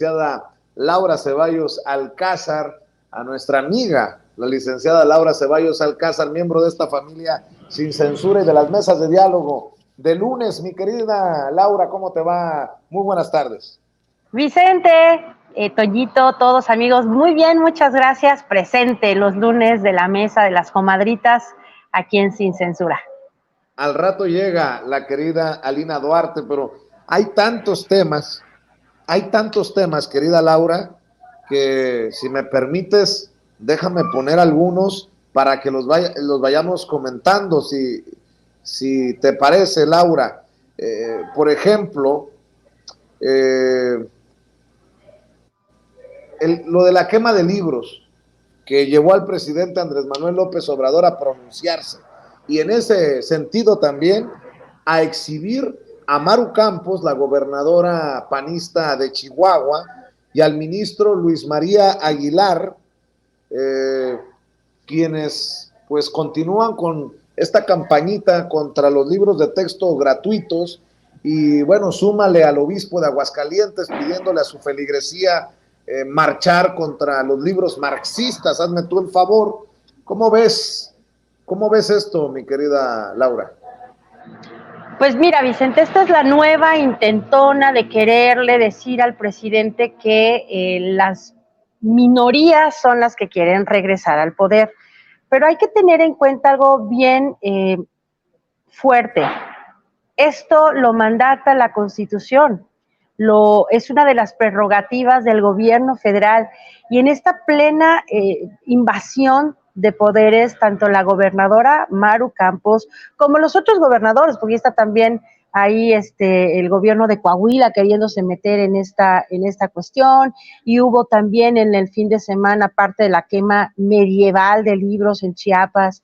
licenciada Laura Ceballos Alcázar, a nuestra amiga, la licenciada Laura Ceballos Alcázar, miembro de esta familia Sin Censura y de las mesas de diálogo de lunes. Mi querida Laura, ¿cómo te va? Muy buenas tardes. Vicente, Toñito, todos amigos, muy bien, muchas gracias. Presente los lunes de la mesa de las comadritas aquí en Sin Censura. Al rato llega la querida Alina Duarte, pero hay tantos temas, querida Laura, que si me permites, déjame poner algunos para que los vayamos comentando, si te parece, Laura. Por ejemplo, lo de la quema de libros que llevó al presidente Andrés Manuel López Obrador a pronunciarse, y en ese sentido también a exhibir a Maru Campos, la gobernadora panista de Chihuahua, y al ministro Luis María Aguilar, quienes pues continúan con esta campañita contra los libros de texto gratuitos. Y bueno, súmale al obispo de Aguascalientes pidiéndole a su feligresía marchar contra los libros marxistas. Hazme tú el favor. ¿Cómo ves esto, mi querida Laura? Pues mira, Vicente, esta es la nueva intentona de quererle decir al presidente que las minorías son las que quieren regresar al poder. Pero hay que tener en cuenta algo bien fuerte. Esto lo mandata la Constitución, es una de las prerrogativas del gobierno federal, y en esta plena invasión de poderes, tanto la gobernadora Maru Campos como los otros gobernadores, porque está también ahí el gobierno de Coahuila queriéndose meter en esta cuestión, y hubo también en el fin de semana parte de la quema medieval de libros en Chiapas,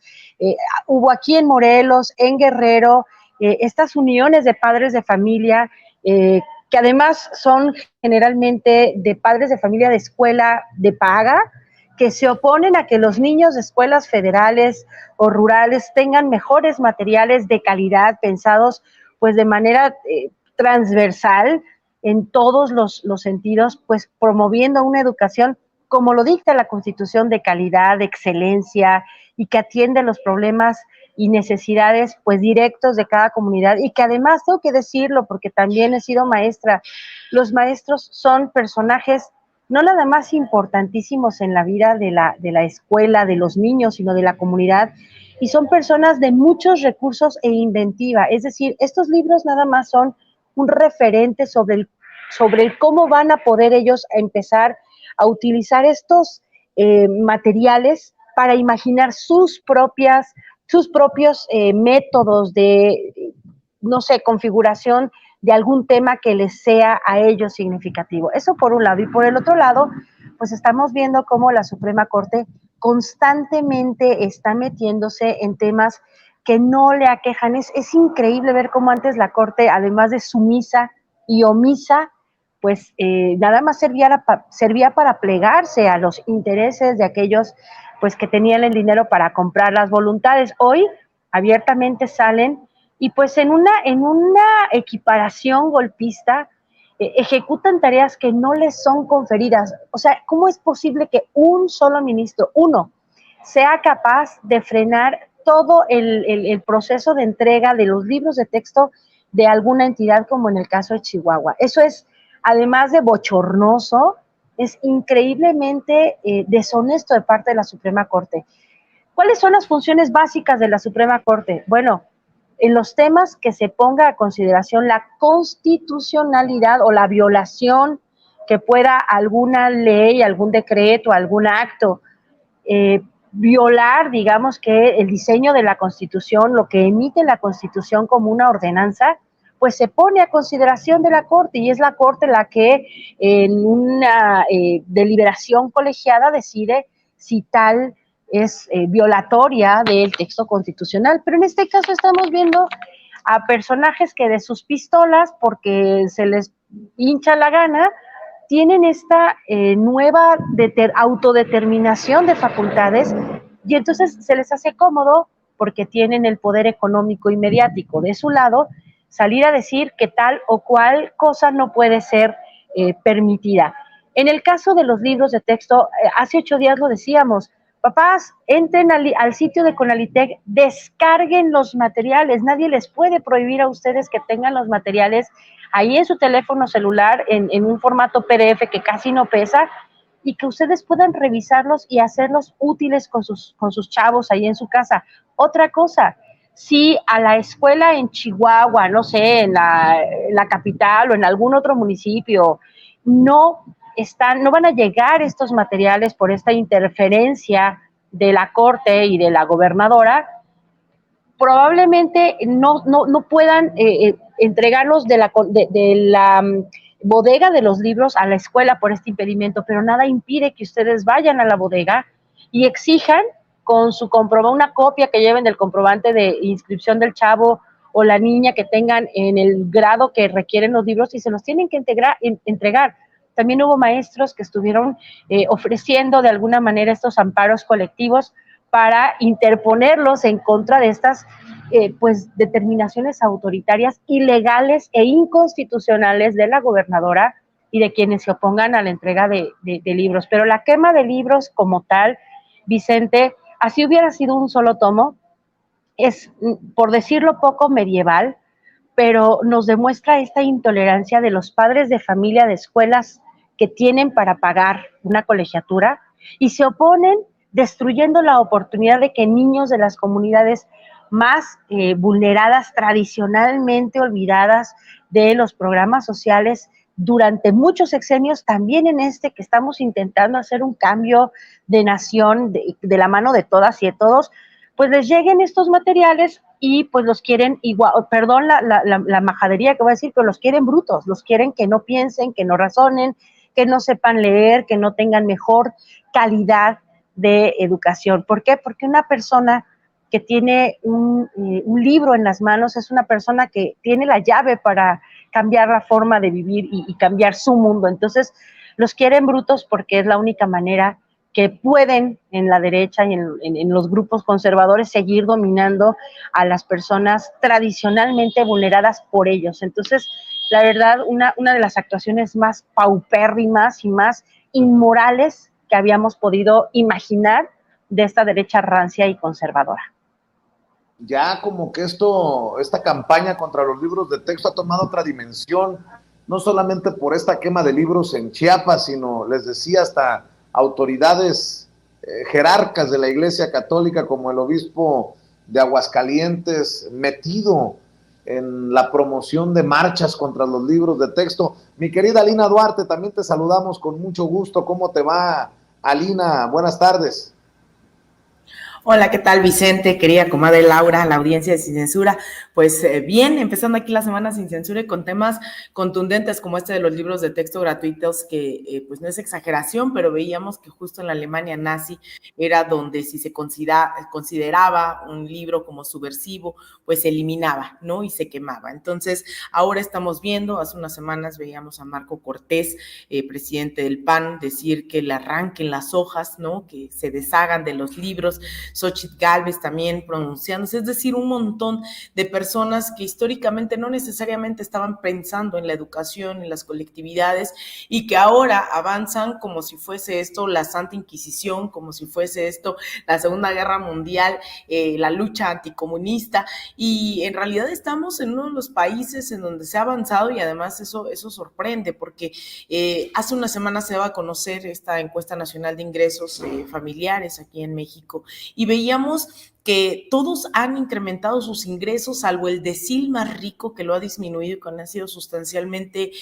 hubo aquí en Morelos, en Guerrero, estas uniones de padres de familia, que además son generalmente de padres de familia de escuela de paga, que se oponen a que los niños de escuelas federales o rurales tengan mejores materiales de calidad pensados pues de manera transversal en todos los sentidos, pues promoviendo una educación como lo dicta la Constitución, de calidad, de excelencia, y que atiende los problemas y necesidades pues directos de cada comunidad, y que además, tengo que decirlo porque también he sido maestra, los maestros son personajes no nada más importantísimos en la vida de la escuela, de los niños, sino de la comunidad, y son personas de muchos recursos e inventiva. Es decir, estos libros nada más son un referente sobre el cómo van a poder ellos empezar a utilizar estos materiales para imaginar sus propios métodos de, no sé, configuración de algún tema que les sea a ellos significativo. Eso por un lado. Y por el otro lado, pues estamos viendo cómo la Suprema Corte constantemente está metiéndose en temas que no le aquejan. Es increíble ver cómo antes la Corte, además de sumisa y omisa, pues nada más servía para plegarse a los intereses de aquellos pues que tenían el dinero para comprar las voluntades. Hoy abiertamente salen y pues en una equiparación golpista ejecutan tareas que no les son conferidas. O sea, ¿cómo es posible que un solo ministro, uno, sea capaz de frenar todo el proceso de entrega de los libros de texto de alguna entidad, como en el caso de Chihuahua? Eso es, además de bochornoso, es increíblemente deshonesto de parte de la Suprema Corte. ¿Cuáles son las funciones básicas de la Suprema Corte? Bueno, en los temas que se ponga a consideración la constitucionalidad o la violación que pueda alguna ley, algún decreto, algún acto violar, digamos, que el diseño de la Constitución, lo que emite la Constitución como una ordenanza, pues se pone a consideración de la Corte, y es la Corte la que en una deliberación colegiada decide si tal es violatoria del texto constitucional. Pero en este caso estamos viendo a personajes que de sus pistolas, porque se les hincha la gana, tienen esta nueva autodeterminación de facultades, y entonces se les hace cómodo, porque tienen el poder económico y mediático de su lado, salir a decir que tal o cual cosa no puede ser permitida. En el caso de los libros de texto, hace 8 días lo decíamos, papás, entren al sitio de Conalitec, descarguen los materiales, nadie les puede prohibir a ustedes que tengan los materiales ahí en su teléfono celular, en un formato PDF que casi no pesa, y que ustedes puedan revisarlos y hacerlos útiles con sus chavos ahí en su casa. Otra cosa, si a la escuela en Chihuahua, no sé, en la capital o en algún otro municipio, no van a llegar estos materiales por esta interferencia de la Corte y de la gobernadora, probablemente no puedan entregarlos de la bodega de los libros a la escuela por este impedimento, pero nada impide que ustedes vayan a la bodega y exijan con su una copia que lleven del comprobante de inscripción del chavo o la niña que tengan en el grado que requieren los libros y se los tienen que entregar. También hubo maestros que estuvieron ofreciendo de alguna manera estos amparos colectivos para interponerlos en contra de estas pues determinaciones autoritarias, ilegales e inconstitucionales de la gobernadora y de quienes se opongan a la entrega de libros. Pero la quema de libros como tal, Vicente, así hubiera sido un solo tomo, es, por decirlo poco, medieval, pero nos demuestra esta intolerancia de los padres de familia de escuelas que tienen para pagar una colegiatura y se oponen destruyendo la oportunidad de que niños de las comunidades más vulneradas, tradicionalmente olvidadas de los programas sociales durante muchos sexenios, también en este que estamos intentando hacer un cambio de nación de la mano de todas y de todos, pues les lleguen estos materiales y pues los quieren igual, perdón la majadería que voy a decir, pero los quieren brutos, los quieren que no piensen, que no razonen, que no sepan leer, que no tengan mejor calidad de educación. ¿Por qué? Porque una persona que tiene un libro en las manos es una persona que tiene la llave para cambiar la forma de vivir y cambiar su mundo. Entonces, los quieren brutos porque es la única manera que pueden en la derecha y en los grupos conservadores seguir dominando a las personas tradicionalmente vulneradas por ellos. Entonces, la verdad, una de las actuaciones más paupérrimas y más inmorales que habíamos podido imaginar de esta derecha rancia y conservadora. Ya como que esta campaña contra los libros de texto ha tomado otra dimensión, no solamente por esta quema de libros en Chiapas, sino, les decía, hasta autoridades jerarcas de la Iglesia Católica, como el obispo de Aguascalientes, metido en la promoción de marchas contra los libros de texto. Mi querida Alina Duarte, también te saludamos con mucho gusto. ¿Cómo te va, Alina? Buenas tardes. Hola, ¿qué tal, Vicente? Querida comadre Laura, la audiencia de Sin Censura. Pues bien, empezando aquí la semana Sin Censura y con temas contundentes como este de los libros de texto gratuitos, que pues no es exageración, pero veíamos que justo en la Alemania nazi era donde si se consideraba un libro como subversivo, pues se eliminaba, ¿no? Y se quemaba. Entonces, ahora estamos viendo, hace unas semanas veíamos a Marco Cortés, presidente del PAN, decir que le arranquen las hojas, ¿no? Que se deshagan de los libros. Xochitl Gálvez también pronunciándose, es decir, un montón de personas que históricamente no necesariamente estaban pensando en la educación, en las colectividades, y que ahora avanzan como si fuese esto la Santa Inquisición, como si fuese esto la Segunda Guerra Mundial, la lucha anticomunista, y en realidad estamos en uno de los países en donde se ha avanzado, y además eso sorprende, porque hace una semana se daba a conocer esta encuesta nacional de ingresos familiares aquí en México, y veíamos que todos han incrementado sus ingresos, salvo el decil más rico, que lo ha disminuido y que ha sido sustancialmente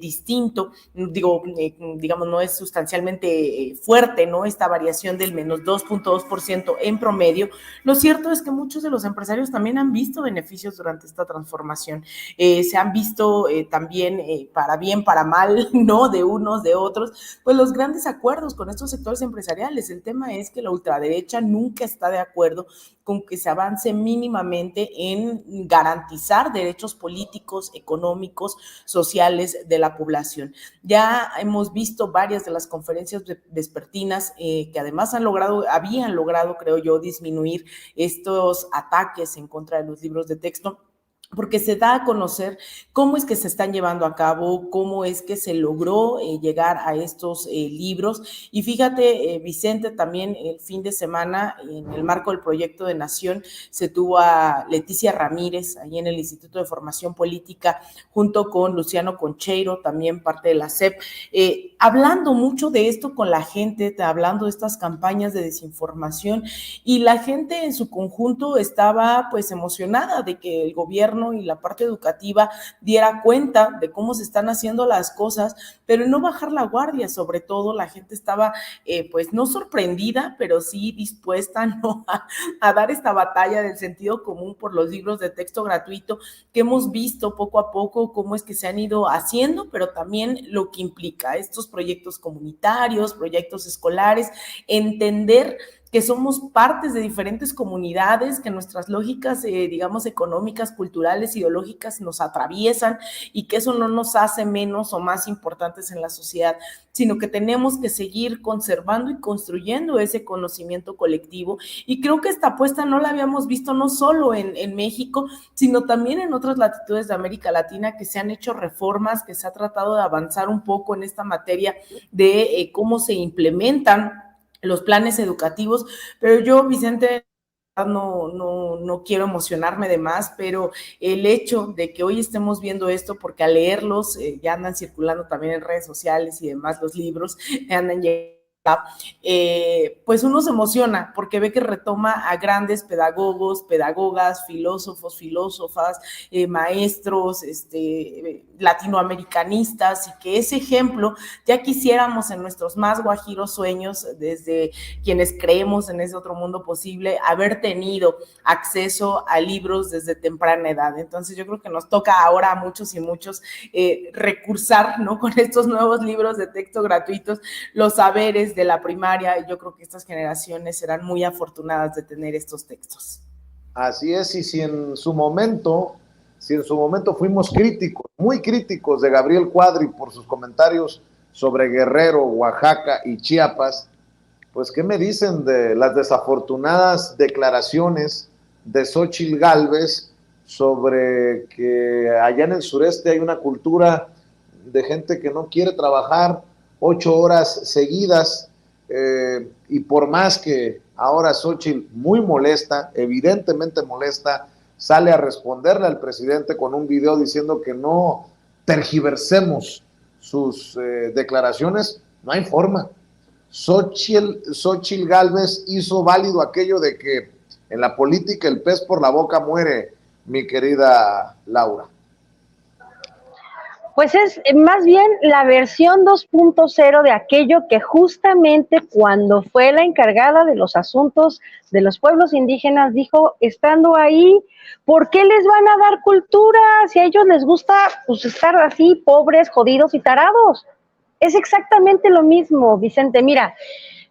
distinto, digamos, no es sustancialmente fuerte, ¿no? Esta variación del menos 2.2% en promedio. Lo cierto es que muchos de los empresarios también han visto beneficios durante esta transformación, se han visto también para bien, para mal, ¿no? De unos, de otros, pues los grandes acuerdos con estos sectores empresariales. El tema es que la ultraderecha nunca está de acuerdo con que se avance mínimamente en garantizar derechos políticos, económicos, sociales de la población. Ya hemos visto varias de las conferencias vespertinas que además habían logrado, creo yo, disminuir estos ataques en contra de los libros de texto. porque se da a conocer cómo es que se están llevando a cabo, cómo es que se logró llegar a estos libros. Y fíjate, Vicente, también el fin de semana, en el marco del Proyecto de Nación, se tuvo a Leticia Ramírez, ahí en el Instituto de Formación Política, junto con Luciano Concheiro, también parte de la SEP, hablando mucho de esto con la gente, hablando de estas campañas de desinformación, y la gente en su conjunto estaba pues emocionada de que el gobierno y la parte educativa diera cuenta de cómo se están haciendo las cosas, pero no bajar la guardia. Sobre todo la gente estaba pues no sorprendida, pero sí dispuesta, ¿no?, a dar esta batalla del sentido común por los libros de texto gratuito que hemos visto poco a poco cómo es que se han ido haciendo, pero también lo que implica estos proyectos comunitarios, proyectos escolares, entender que somos partes de diferentes comunidades, que nuestras lógicas, digamos, económicas, culturales, ideológicas nos atraviesan, y que eso no nos hace menos o más importantes en la sociedad, sino que tenemos que seguir conservando y construyendo ese conocimiento colectivo. Y creo que esta apuesta no la habíamos visto no solo en México, sino también en otras latitudes de América Latina, que se han hecho reformas, que se ha tratado de avanzar un poco en esta materia de cómo se implementan los planes educativos. Pero yo, Vicente, no quiero emocionarme de más, pero el hecho de que hoy estemos viendo esto, porque al leerlos, ya andan circulando también en redes sociales y demás los libros, andan llegando, pues uno se emociona porque ve que retoma a grandes pedagogos, pedagogas, filósofos, filósofas, maestros, latinoamericanistas, y que ese ejemplo ya quisiéramos en nuestros más guajiros sueños, desde quienes creemos en ese otro mundo posible, haber tenido acceso a libros desde temprana edad. Entonces yo creo que nos toca ahora a muchos y muchos recursar, ¿no?, con estos nuevos libros de texto gratuitos, los saberes de la primaria, y yo creo que estas generaciones serán muy afortunadas de tener estos textos. Así es, y si en su momento fuimos críticos, muy críticos de Gabriel Cuadri por sus comentarios sobre Guerrero, Oaxaca y Chiapas, pues ¿qué me dicen de las desafortunadas declaraciones de Xóchitl Gálvez sobre que allá en el sureste hay una cultura de gente que no quiere trabajar 8 horas seguidas? Y por más que ahora Xóchitl, muy molesta, evidentemente molesta, sale a responderle al presidente con un video diciendo que no tergiversemos sus declaraciones, no hay forma. Xóchitl Gálvez hizo válido aquello de que en la política el pez por la boca muere, mi querida Laura. Pues es más bien la versión 2.0 de aquello que justamente cuando fue la encargada de los asuntos de los pueblos indígenas dijo, estando ahí, ¿por qué les van a dar cultura si a ellos les gusta pues estar así, pobres, jodidos y tarados? Es exactamente lo mismo, Vicente. Mira,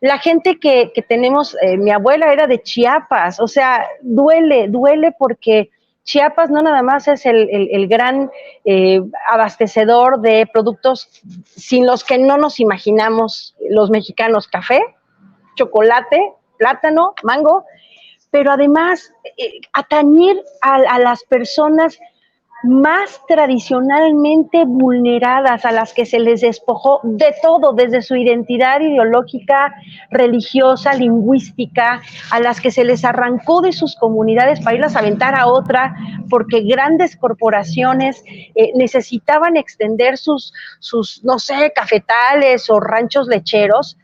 la gente que tenemos, mi abuela era de Chiapas, o sea, duele porque Chiapas no nada más es el gran abastecedor de productos sin los que no nos imaginamos los mexicanos: café, chocolate, plátano, mango, pero además atañir a las personas más tradicionalmente vulneradas, a las que se les despojó de todo, desde su identidad ideológica, religiosa, lingüística, a las que se les arrancó de sus comunidades para irlas a aventar a otra, porque grandes corporaciones necesitaban extender sus, no sé, cafetales o ranchos lecheros.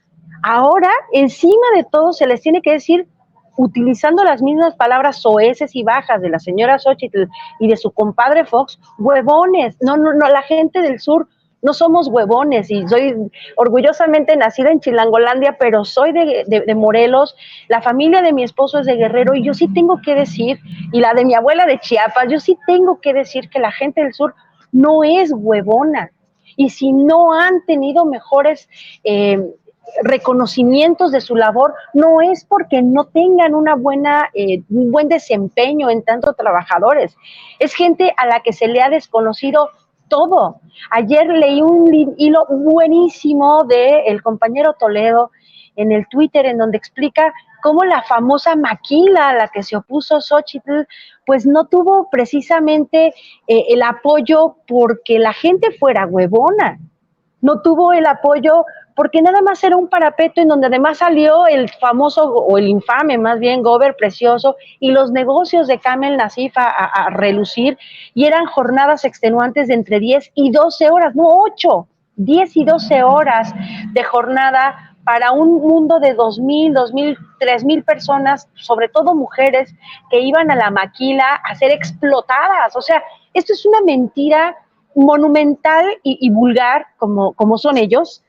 Ahora, encima de todo, se les tiene que decir, utilizando las mismas palabras soeces y bajas de la señora Xóchitl y de su compadre Fox, huevones. No, la gente del sur no somos huevones, y soy orgullosamente nacida en Chilangolandia, pero soy de Morelos, la familia de mi esposo es de Guerrero, y yo sí tengo que decir, y la de mi abuela de Chiapas, yo sí tengo que decir que la gente del sur no es huevona, y si no han tenido mejores reconocimientos de su labor, no es porque no tengan un buen desempeño en tanto trabajadores, es gente a la que se le ha desconocido todo. Ayer leí un hilo buenísimo del compañero Toledo en el Twitter, en donde explica cómo la famosa maquila a la que se opuso Xochitl, pues no tuvo precisamente el apoyo porque la gente fuera huevona, no tuvo el apoyo porque nada más era un parapeto en donde además salió el famoso, o el infame más bien, Gober Precioso, y los negocios de Kamel Nasif a relucir, y eran jornadas extenuantes de entre 10 y 12 horas, no 8, 10 y 12 horas de jornada para un mundo de 2,000, 3,000 personas, sobre todo mujeres, que iban a la maquila a ser explotadas. O sea, esto es una mentira monumental y vulgar, como son ellos,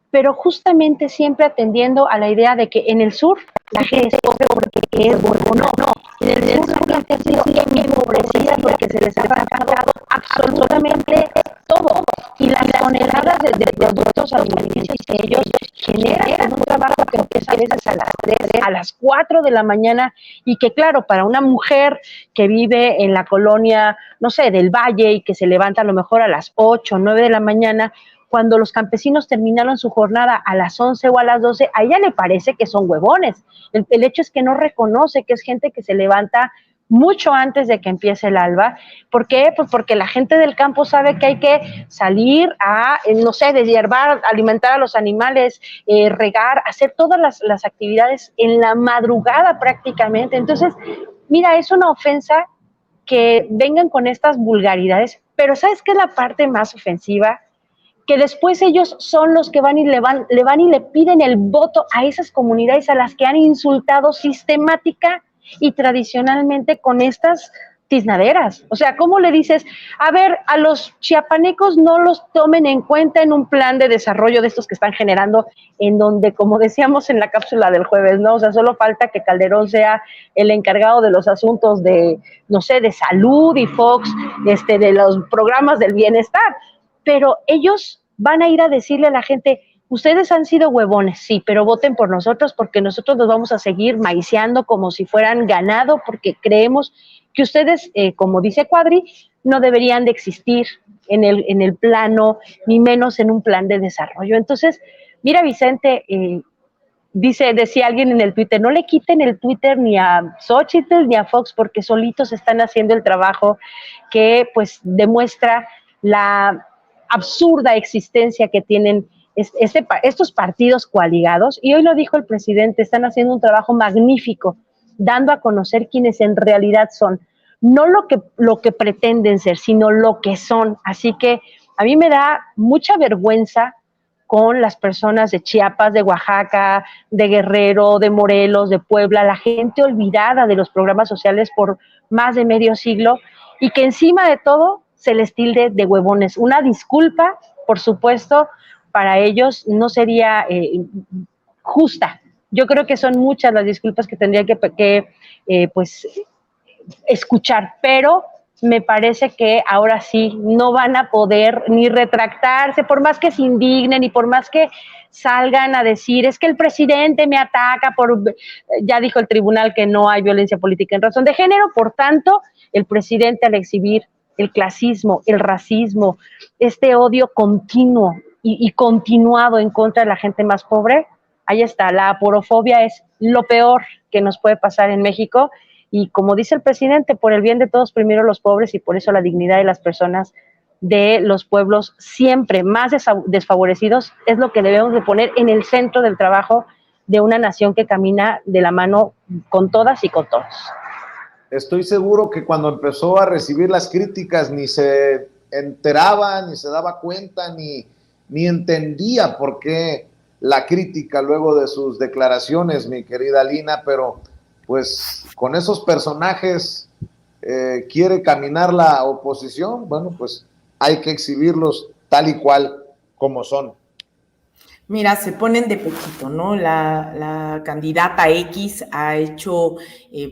pero justamente siempre atendiendo a la idea de que en el sur la gente es pobre porque es bueno. No, en el sur la gente ha sido empobrecida porque se les ha sacado absolutamente todo. Y las toneladas de productos alimenticios que ellos generan un trabajo que empieza a veces a las 3, a las 4 de la mañana, y que claro, para una mujer que vive en la colonia, no sé, del Valle, y que se levanta a lo mejor a las 8, 9 de la mañana, cuando los campesinos terminaron su jornada a las 11 o a las 12, a ella le parece que son huevones. El hecho es que no reconoce que es gente que se levanta mucho antes de que empiece el alba. ¿Por qué? Pues porque la gente del campo sabe que hay que salir a, no sé, deshiervar, alimentar a los animales, regar, hacer todas las actividades en la madrugada prácticamente. Entonces, mira, es una ofensa que vengan con estas vulgaridades, pero ¿sabes qué es la parte más ofensiva? Que después ellos son los que van y le piden el voto a esas comunidades a las que han insultado sistemática y tradicionalmente con estas tiznaderas. O sea, ¿cómo le dices? A ver, a los chiapanecos no los tomen en cuenta en un plan de desarrollo de estos que están generando, en donde, como decíamos en la cápsula del jueves, ¿no? O sea, solo falta que Calderón sea el encargado de los asuntos de, no sé, de salud, y Fox, de los programas del bienestar. Pero ellos van a ir a decirle a la gente: ustedes han sido huevones, sí, pero voten por nosotros porque nosotros los vamos a seguir maiciando como si fueran ganado, porque creemos que ustedes, como dice Cuadri, no deberían de existir en el plano, ni menos en un plan de desarrollo. Entonces, mira, Vicente, decía alguien en el Twitter, no le quiten el Twitter ni a Xochitl ni a Fox, porque solitos están haciendo el trabajo que pues demuestra la absurda existencia que tienen estos partidos coaligados. Y hoy lo dijo el presidente, están haciendo un trabajo magnífico, dando a conocer quiénes en realidad son, no lo que pretenden ser, sino lo que son. Así que a mí me da mucha vergüenza con las personas de Chiapas, de Oaxaca, de Guerrero, de Morelos, de Puebla, la gente olvidada de los programas sociales por más de medio siglo, y que encima de todo se les tilde de huevones. Una disculpa, por supuesto, para ellos no sería justa. Yo creo que son muchas las disculpas que tendría que pues escuchar, pero me parece que ahora sí no van a poder ni retractarse, por más que se indignen y por más que salgan a decir, es que el presidente me ataca ya dijo el tribunal que no hay violencia política en razón de género. Por tanto, el presidente, al exhibir el clasismo, el racismo, este odio continuo y continuado en contra de la gente más pobre, ahí está, la aporofobia es lo peor que nos puede pasar en México. Y como dice el presidente, por el bien de todos, primero los pobres, y por eso la dignidad de las personas de los pueblos siempre más desfavorecidos es lo que debemos de poner en el centro del trabajo de una nación que camina de la mano con todas y con todos. Estoy seguro que cuando empezó a recibir las críticas ni se enteraba, ni se daba cuenta, ni entendía por qué la crítica luego de sus declaraciones, mi querida Lina, pero pues con esos personajes quiere caminar la oposición. Bueno, pues hay que exhibirlos tal y cual como son. Mira, se ponen de poquito, ¿no? La candidata X ha hecho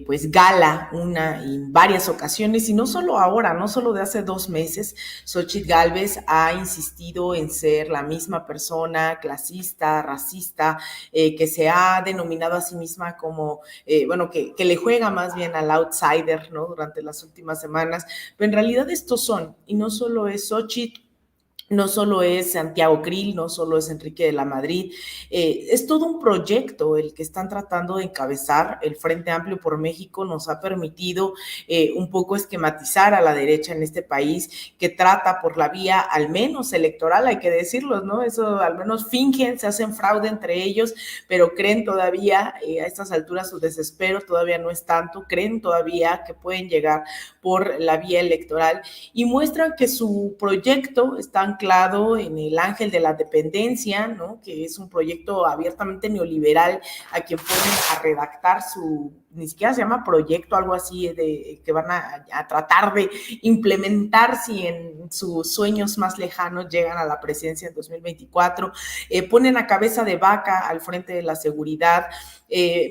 pues gala en varias ocasiones, y no solo ahora, no solo de hace 2 meses. Xochitl Gálvez ha insistido en ser la misma persona clasista, racista, que se ha denominado a sí misma como, que le juega más bien al outsider, ¿no? Durante las últimas semanas, pero en realidad estos son, y no solo es Xochitl, No solo es Santiago Krill, no solo es Enrique de la Madrid, es todo un proyecto el que están tratando de encabezar. El Frente Amplio por México nos ha permitido un poco esquematizar a la derecha en este país, que trata por la vía al menos electoral, hay que decirlo, ¿no? Eso al menos fingen, se hacen fraude entre ellos, pero creen todavía, a estas alturas su desespero todavía no es tanto, creen todavía que pueden llegar por la vía electoral y muestran que su proyecto está anclado en el ángel de la dependencia, ¿no? Que es un proyecto abiertamente neoliberal a quien ponen a redactar su, ni siquiera se llama proyecto, algo así, de que van a tratar de implementar si en sus sueños más lejanos llegan a la presidencia en 2024, ponen a cabeza de vaca al frente de la seguridad,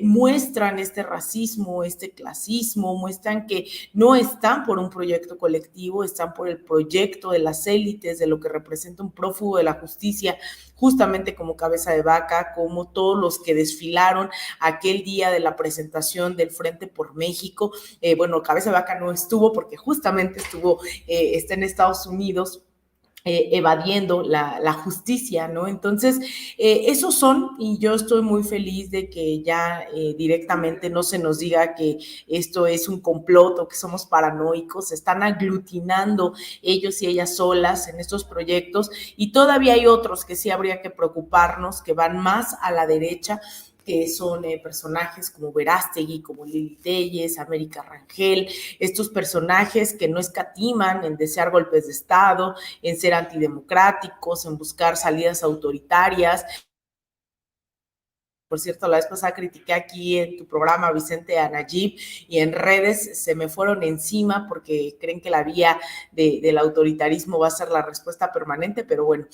muestran este racismo, este clasismo, muestran que no están por un proyecto colectivo, están por el proyecto de las élites, de lo que representa un prófugo de la justicia, justamente como cabeza de vaca, como todos los que desfilaron aquel día de la presentación del Frente por México. Bueno, cabeza de vaca no estuvo porque justamente está en Estados Unidos, evadiendo la justicia, ¿no? Entonces, esos son, y yo estoy muy feliz de que ya directamente no se nos diga que esto es un complot o que somos paranoicos, se están aglutinando ellos y ellas solas en estos proyectos, y todavía hay otros que sí habría que preocuparnos, que van más a la derecha, que son personajes como Verástegui, como Lili Telles, América Rangel, estos personajes que no escatiman en desear golpes de Estado, en ser antidemocráticos, en buscar salidas autoritarias. Por cierto, la vez pasada critiqué aquí en tu programa, Vicente, a Nayib, y en redes se me fueron encima porque creen que la vía del autoritarismo va a ser la respuesta permanente, pero bueno,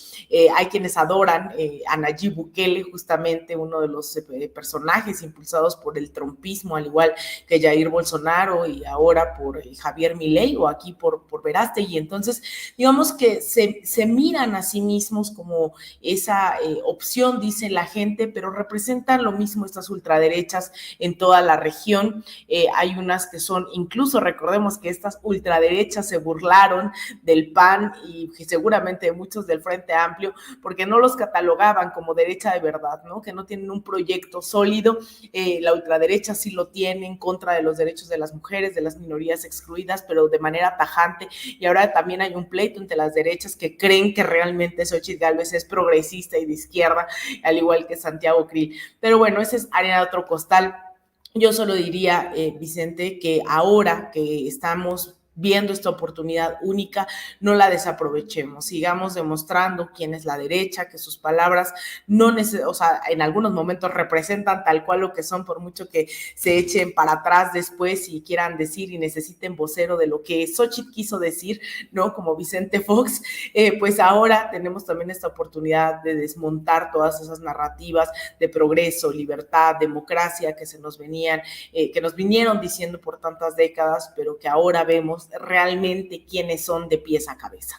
hay quienes adoran a Nayib Bukele, justamente uno de los personajes impulsados por el trumpismo, al igual que Jair Bolsonaro y ahora por Javier Milei o aquí por Verástegui. Entonces, digamos que se miran a sí mismos como esa opción, dice la gente, pero representan lo mismo estas ultraderechas en toda la región. Hay unas que son, incluso recordemos que estas ultraderechas se burlaron del PAN y seguramente de muchos del Frente Amplio, porque no los catalogaban como derecha de verdad, ¿no? Que no tienen un proyecto sólido. La ultraderecha sí lo tiene en contra de los derechos de las mujeres, de las minorías excluidas, pero de manera tajante. Y ahora también hay un pleito entre las derechas que creen que realmente Xochitl Gálvez es progresista y de izquierda, al igual que Santiago Krill. Pero bueno, esa es arena de otro costal. Yo solo diría, Vicente, que ahora que estamos viendo esta oportunidad única, no la desaprovechemos, sigamos demostrando quién es la derecha, que sus palabras no o sea, en algunos momentos representan tal cual lo que son, por mucho que se echen para atrás después y quieran decir y necesiten vocero de lo que Xochitl quiso decir, ¿no? Como Vicente Fox, pues ahora tenemos también esta oportunidad de desmontar todas esas narrativas de progreso, libertad, democracia que se nos venían, que nos vinieron diciendo por tantas décadas, pero que ahora vemos realmente quiénes son de pies a cabeza.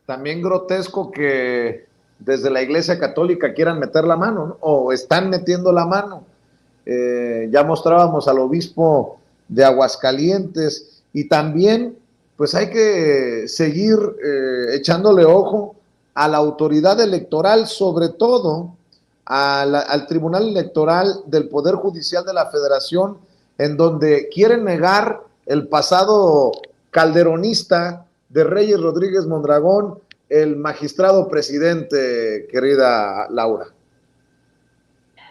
También grotesco que desde la Iglesia Católica quieran meter la mano, ¿no? O están metiendo la mano. Ya mostrábamos al obispo de Aguascalientes, y también pues hay que seguir echándole ojo a la autoridad electoral, sobre todo al Tribunal Electoral del Poder Judicial de la Federación, en donde quieren negar el pasado calderonista de Reyes Rodríguez Mondragón, el magistrado presidente, querida Laura.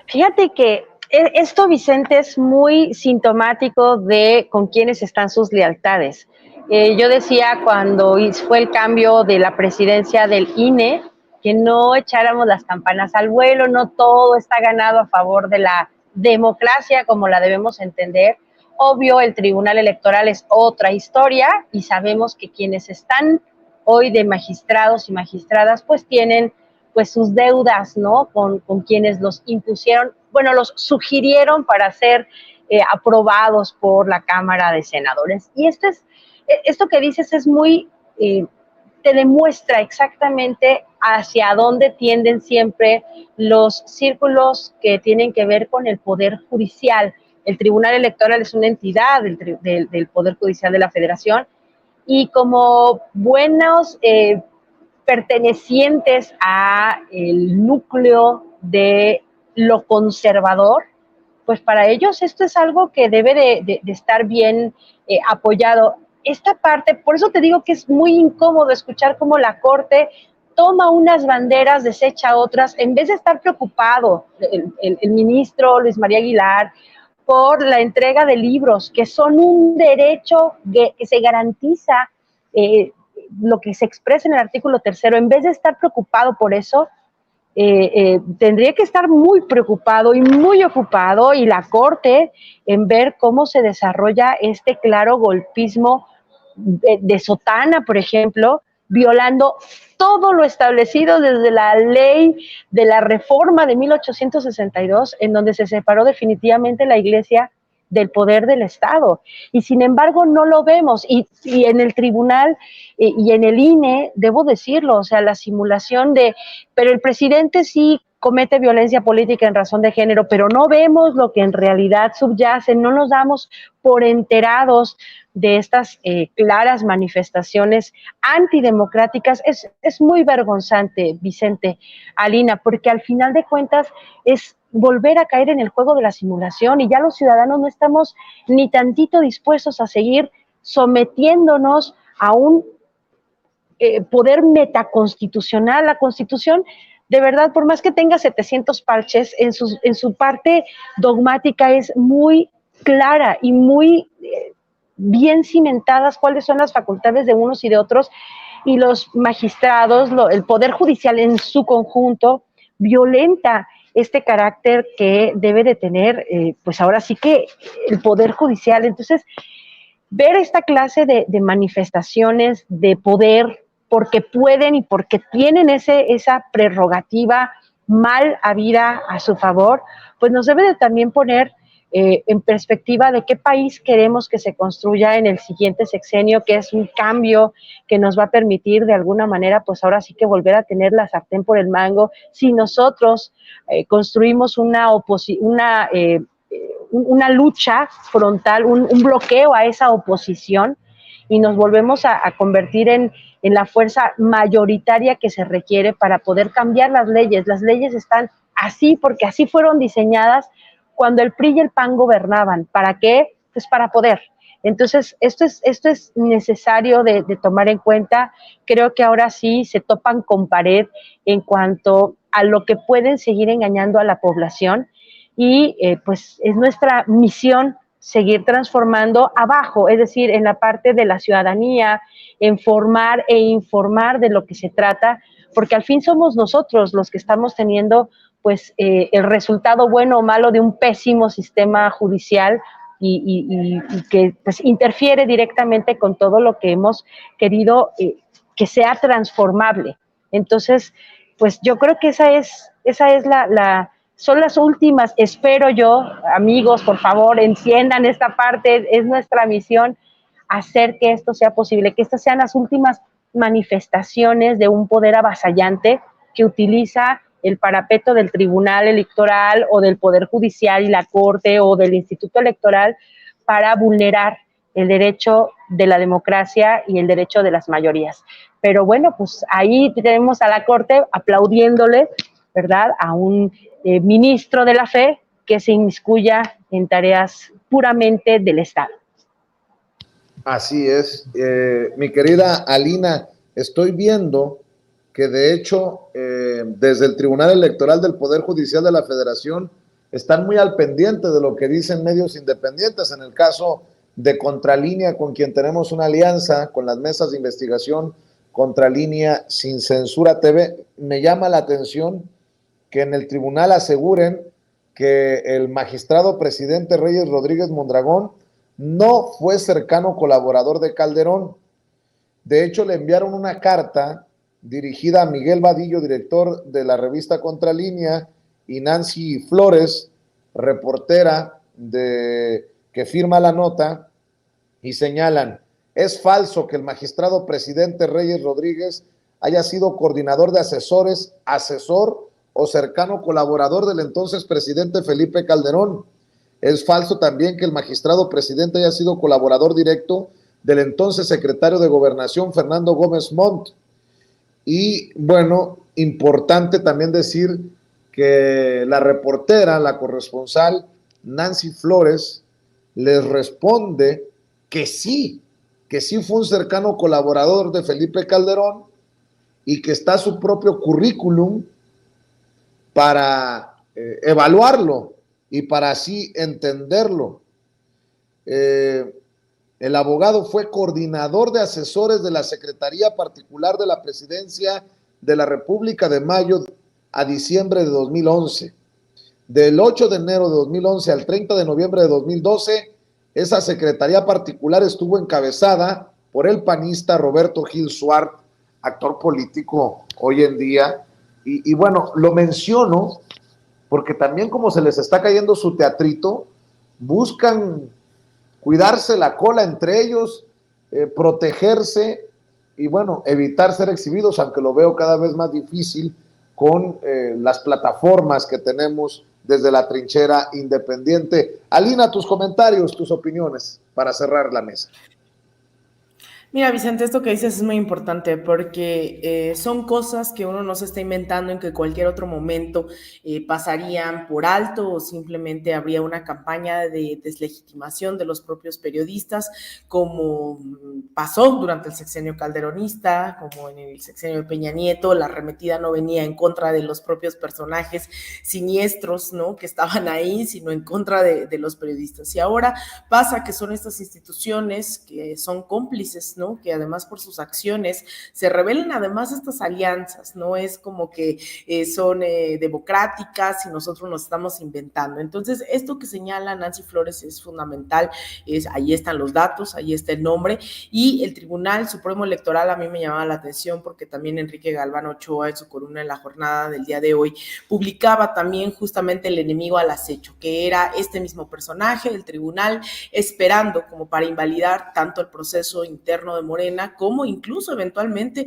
Fíjate que esto, Vicente, es muy sintomático de con quiénes están sus lealtades. Yo decía cuando fue el cambio de la presidencia del INE, que no echáramos las campanas al vuelo, no todo está ganado a favor de la democracia como la debemos entender. Obvio, el Tribunal Electoral es otra historia y sabemos que quienes están hoy de magistrados y magistradas pues tienen pues sus deudas, ¿no? Con quienes los impusieron, bueno, los sugirieron para ser aprobados por la Cámara de Senadores. Y esto que dices es muy, te demuestra exactamente hacia dónde tienden siempre los círculos que tienen que ver con el Poder Judicial. El Tribunal Electoral es una entidad del Poder Judicial de la Federación, y como buenos pertenecientes a el núcleo de lo conservador, pues para ellos esto es algo que debe de estar bien apoyado. Esta parte, por eso te digo que es muy incómodo escuchar cómo la Corte toma unas banderas, desecha otras, en vez de estar preocupado el ministro Luis María Aguilar por la entrega de libros, que son un derecho que se garantiza, lo que se expresa en el artículo 3, en vez de estar preocupado por eso, tendría que estar muy preocupado y muy ocupado, y la Corte, en ver cómo se desarrolla este claro golpismo de sotana, por ejemplo, violando todo lo establecido desde la ley de la reforma de 1862, en donde se separó definitivamente la Iglesia del poder del Estado. Y sin embargo no lo vemos. Y en el tribunal y en el INE, debo decirlo, o sea, la simulación de, pero el presidente sí comete violencia política en razón de género, pero no vemos lo que en realidad subyace, no nos damos por enterados de estas claras manifestaciones antidemocráticas. Es muy vergonzante, Vicente, Alina, porque al final de cuentas es volver a caer en el juego de la simulación, y ya los ciudadanos no estamos ni tantito dispuestos a seguir sometiéndonos a un poder metaconstitucional. La Constitución, de verdad, por más que tenga 700 parches, en su parte dogmática es muy clara y muy bien cimentadas cuáles son las facultades de unos y de otros, y los magistrados, el Poder Judicial en su conjunto, violenta este carácter que debe de tener, pues ahora sí que el Poder Judicial. Entonces, ver esta clase de manifestaciones de poder, porque pueden y porque tienen esa prerrogativa mal habida a su favor, pues nos debe de también poner en perspectiva de qué país queremos que se construya en el siguiente sexenio, que es un cambio que nos va a permitir de alguna manera, pues ahora sí que volver a tener la sartén por el mango. Si nosotros construimos una lucha frontal, un bloqueo a esa oposición, y nos volvemos a convertir en la fuerza mayoritaria que se requiere para poder cambiar las leyes. Las leyes están así porque así fueron diseñadas cuando el PRI y el PAN gobernaban. ¿Para qué? Pues para poder. Entonces, esto es necesario de tomar en cuenta. Creo que ahora sí se topan con pared en cuanto a lo que pueden seguir engañando a la población, y pues es nuestra misión seguir transformando abajo, es decir, en la parte de la ciudadanía, en formar e informar de lo que se trata, porque al fin somos nosotros los que estamos teniendo pues el resultado bueno o malo de un pésimo sistema judicial, y que pues interfiere directamente con todo lo que hemos querido que sea transformable. Entonces, pues yo creo que esa es son las últimas. Espero yo, amigos, por favor, entiendan esta parte, es nuestra misión hacer que esto sea posible, que estas sean las últimas manifestaciones de un poder avasallante que utiliza el parapeto del Tribunal Electoral o del Poder Judicial y la Corte o del Instituto Electoral para vulnerar el derecho de la democracia y el derecho de las mayorías. Pero bueno, pues ahí tenemos a la Corte aplaudiéndole, ¿verdad?, a un ministro de la fe que se inmiscuya en tareas puramente del Estado. Así es. Mi querida Alina, estoy viendo que de hecho desde el Tribunal Electoral del Poder Judicial de la Federación están muy al pendiente de lo que dicen medios independientes. En el caso de Contralínea, con quien tenemos una alianza con las mesas de investigación Contralínea Sin Censura TV, me llama la atención que en el tribunal aseguren que el magistrado presidente Reyes Rodríguez Mondragón no fue cercano colaborador de Calderón. De hecho, le enviaron una carta dirigida a Miguel Vadillo, director de la revista Contralínea, y Nancy Flores, reportera que firma la nota, y señalan: es falso que el magistrado presidente Reyes Rodríguez haya sido coordinador de asesores, asesor o cercano colaborador del entonces presidente Felipe Calderón. Es falso también que el magistrado presidente haya sido colaborador directo del entonces secretario de Gobernación, Fernando Gómez Montt. Y bueno, importante también decir que la reportera, la corresponsal Nancy Flores, les responde que sí fue un cercano colaborador de Felipe Calderón y que está su propio currículum para evaluarlo y para así entenderlo. El abogado fue coordinador de asesores de la Secretaría Particular de la Presidencia de la República de mayo a diciembre de 2011. Del 8 de enero de 2011 al 30 de noviembre de 2012, esa Secretaría Particular estuvo encabezada por el panista Roberto Gil Suart, actor político hoy en día. Y bueno, lo menciono porque también como se les está cayendo su teatrito, buscan cuidarse la cola entre ellos, protegerse y bueno, evitar ser exhibidos, aunque lo veo cada vez más difícil con las plataformas que tenemos desde la trinchera independiente. Alina, tus comentarios, tus opiniones para cerrar la mesa. Mira, Vicente, esto que dices es muy importante porque son cosas que uno no se está inventando en que cualquier otro momento pasarían por alto o simplemente habría una campaña de deslegitimación de los propios periodistas, como pasó durante el sexenio calderonista, como en el sexenio de Peña Nieto. La arremetida no venía en contra de los propios personajes siniestros, ¿no?, que estaban ahí, sino en contra de los periodistas. Y ahora pasa que son estas instituciones que son cómplices, ¿no?, que además por sus acciones se revelan además estas alianzas, no es como que son democráticas y nosotros nos estamos inventando. Entonces, esto que señala Nancy Flores es fundamental, ahí están los datos, ahí está el nombre, y el Tribunal Supremo Electoral a mí me llamaba la atención porque también Enrique Galván Ochoa en su columna en La Jornada del día de hoy publicaba también justamente el enemigo al acecho, que era este mismo personaje, el tribunal, esperando como para invalidar tanto el proceso interno de Morena, como incluso eventualmente,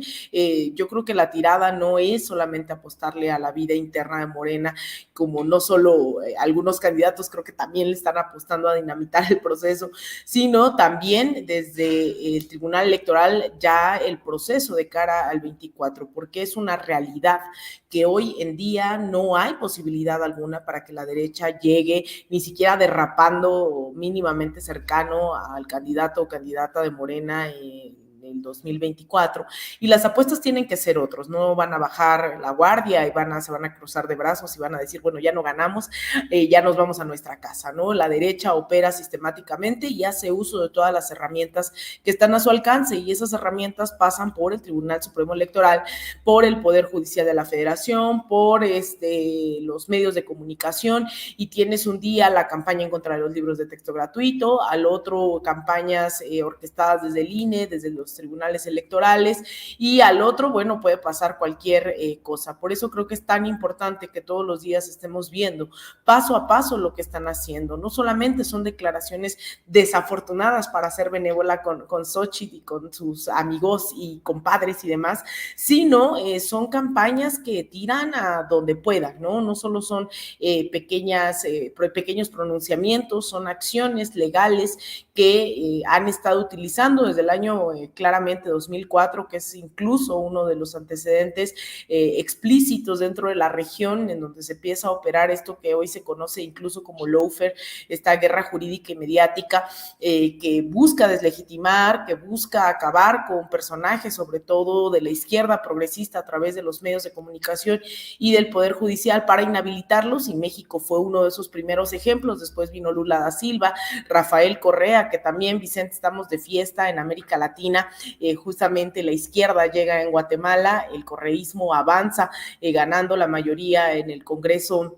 yo creo que la tirada no es solamente apostarle a la vida interna de Morena, como no solo algunos candidatos creo que también le están apostando a dinamitar el proceso, sino también desde el Tribunal Electoral ya el proceso de cara al 24, porque es una realidad que hoy en día no hay posibilidad alguna para que la derecha llegue ni siquiera derrapando mínimamente cercano al candidato o candidata de Morena en el 2024, y las apuestas tienen que ser otros, no van a bajar la guardia y se van a cruzar de brazos y van a decir, bueno, ya no ganamos, ya nos vamos a nuestra casa, ¿no? La derecha opera sistemáticamente y hace uso de todas las herramientas que están a su alcance, y esas herramientas pasan por el Tribunal Supremo Electoral, por el Poder Judicial de la Federación, por los medios de comunicación, y tienes un día la campaña en contra de los libros de texto gratuito, al otro campañas orquestadas desde el INE, desde los tribunales electorales, y al otro, bueno, puede pasar cualquier cosa. Por eso creo que es tan importante que todos los días estemos viendo paso a paso lo que están haciendo. No solamente son declaraciones desafortunadas para ser benévola con Xochitl y con sus amigos y compadres y demás, sino son campañas que tiran a donde puedan, ¿no? No solo son pequeños pronunciamientos, son acciones legales que han estado utilizando desde el año claramente 2004, que es incluso uno de los antecedentes explícitos dentro de la región en donde se empieza a operar esto que hoy se conoce incluso como lawfare, esta guerra jurídica y mediática que busca deslegitimar, que busca acabar con personajes, sobre todo de la izquierda progresista, a través de los medios de comunicación y del Poder Judicial para inhabilitarlos, y México fue uno de esos primeros ejemplos. Después vino Lula da Silva, Rafael Correa, que también, Vicente, estamos de fiesta en América Latina, justamente la izquierda llega en Guatemala, el correísmo avanza, ganando la mayoría en el Congreso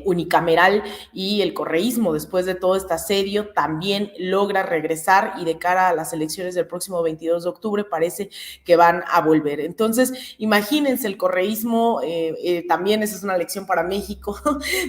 unicameral, y el correísmo, después de todo este asedio, también logra regresar, y de cara a las elecciones del próximo 22 de octubre parece que van a volver. Entonces, imagínense, el correísmo también, esa es una lección para México,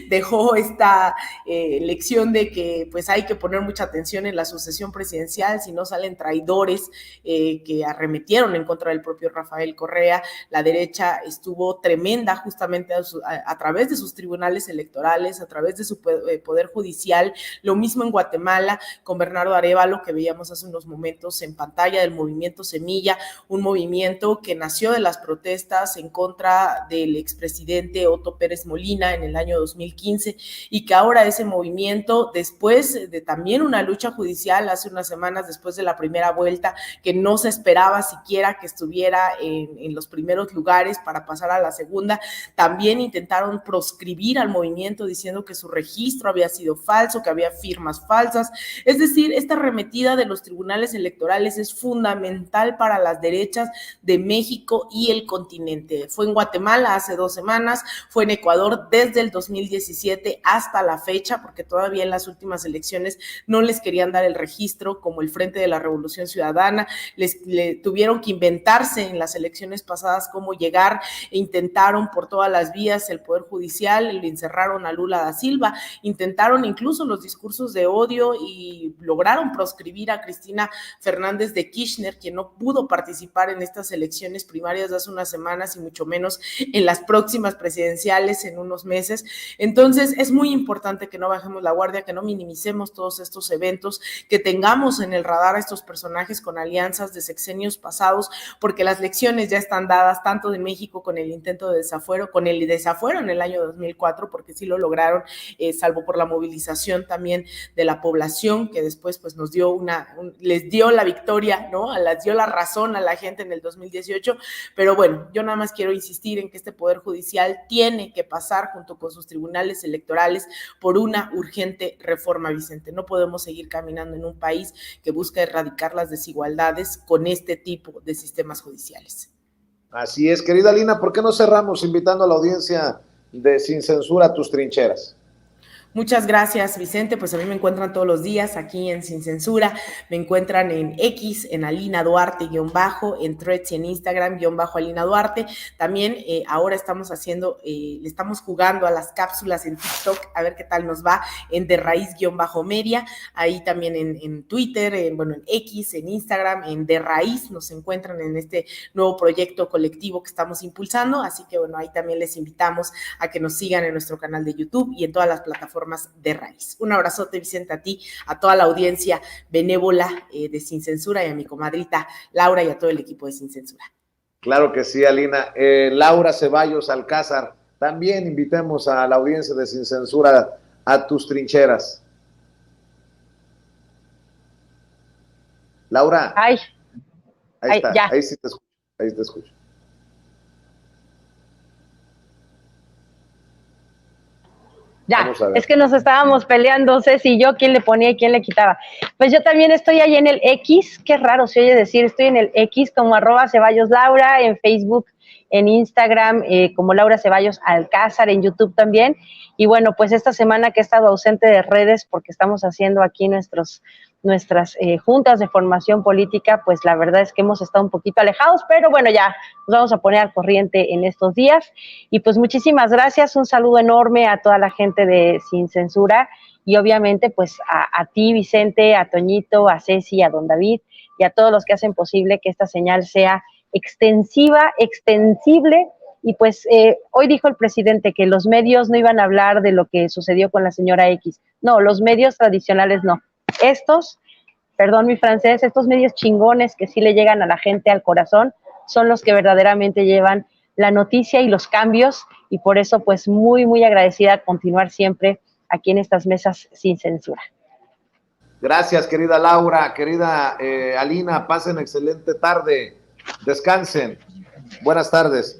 dejó esta lección de que pues hay que poner mucha atención en la sucesión presidencial, si no salen traidores que arremetieron en contra del propio Rafael Correa. La derecha estuvo tremenda justamente a través de sus tribunales tribunales electorales, a través de su poder judicial. Lo mismo en Guatemala con Bernardo Arévalo, que veíamos hace unos momentos en pantalla, del movimiento Semilla, un movimiento que nació de las protestas en contra del expresidente Otto Pérez Molina en el año 2015, y que ahora ese movimiento, después de también una lucha judicial hace unas semanas, después de la primera vuelta, que no se esperaba siquiera que estuviera en los primeros lugares para pasar a la segunda, también intentaron proscribir al movimiento diciendo que su registro había sido falso, que había firmas falsas. Es decir, esta arremetida de los tribunales electorales es fundamental para las derechas de México y el continente. Fue en Guatemala hace 2 semanas, fue en Ecuador desde el 2017 hasta la fecha, porque todavía en las últimas elecciones no les querían dar el registro, como el Frente de la Revolución Ciudadana, le tuvieron que inventarse en las elecciones pasadas cómo llegar, e intentaron por todas las vías el Poder Judicial, le encerraron a Lula da Silva, intentaron incluso los discursos de odio y lograron proscribir a Cristina Fernández de Kirchner, quien no pudo participar en estas elecciones primarias de hace unas semanas y mucho menos en las próximas presidenciales en unos meses. Entonces es muy importante que no bajemos la guardia, que no minimicemos todos estos eventos, que tengamos en el radar a estos personajes con alianzas de sexenios pasados, porque las lecciones ya están dadas, tanto de México con el intento de desafuero, con el desafuero en el año 2004, porque sí lo lograron, salvo por la movilización también de la población, que después pues nos dio les dio la victoria, ¿no? Les dio la razón a la gente en el 2018, pero bueno, yo nada más quiero insistir en que este Poder Judicial tiene que pasar junto con sus tribunales electorales por una urgente reforma, Vicente. No podemos seguir caminando en un país que busca erradicar las desigualdades con este tipo de sistemas judiciales. Así es, querida Lina, ¿por qué no cerramos invitando a la audiencia de Sin Censura a tus trincheras? Muchas gracias, Vicente. Pues a mí me encuentran todos los días aquí en Sin Censura. Me encuentran en X, en Alina Duarte _ en Threads y en Instagram _ Alina Duarte. También ahora estamos le estamos jugando a las cápsulas en TikTok, a ver qué tal nos va, en De Raíz _media. Ahí también en Twitter, en X, en Instagram, en De Raíz, nos encuentran en este nuevo proyecto colectivo que estamos impulsando. Así que bueno, ahí también les invitamos a que nos sigan en nuestro canal de YouTube y en todas las plataformas de Raíz. Un abrazote, Vicente, a ti, a toda la audiencia benévola de Sin Censura y a mi comadrita Laura y a todo el equipo de Sin Censura. Claro que sí, Alina. Laura Ceballos Alcázar, también invitemos a la audiencia de Sin Censura a tus trincheras. Laura. Ahí está, ya. ahí sí te escucho, ahí te escucho. Ya, es que nos estábamos peleando, Ceci y yo, quién le ponía y quién le quitaba. Pues yo también estoy ahí en el X, qué raro se oye decir, estoy en el X como @CeballosLaura, en Facebook, en Instagram, como Laura Ceballos Alcázar, en YouTube también. Y bueno, pues esta semana que he estado ausente de redes porque estamos haciendo aquí nuestras juntas de formación política, pues la verdad es que hemos estado un poquito alejados, pero bueno, ya nos vamos a poner al corriente en estos días. Y pues muchísimas gracias, un saludo enorme a toda la gente de Sin Censura y obviamente pues a ti, Vicente, a Toñito, a Ceci, a don David y a todos los que hacen posible que esta señal sea extensiva, extensible. Y pues hoy dijo el presidente que los medios no iban a hablar de lo que sucedió con la señora X. No, los medios tradicionales no. Estos, perdón mi francés, estos medios chingones que sí le llegan a la gente al corazón, son los que verdaderamente llevan la noticia y los cambios, y por eso pues muy, muy agradecida a continuar siempre aquí en estas mesas Sin Censura. Gracias, querida Laura, querida Alina, pasen excelente tarde, descansen, buenas tardes.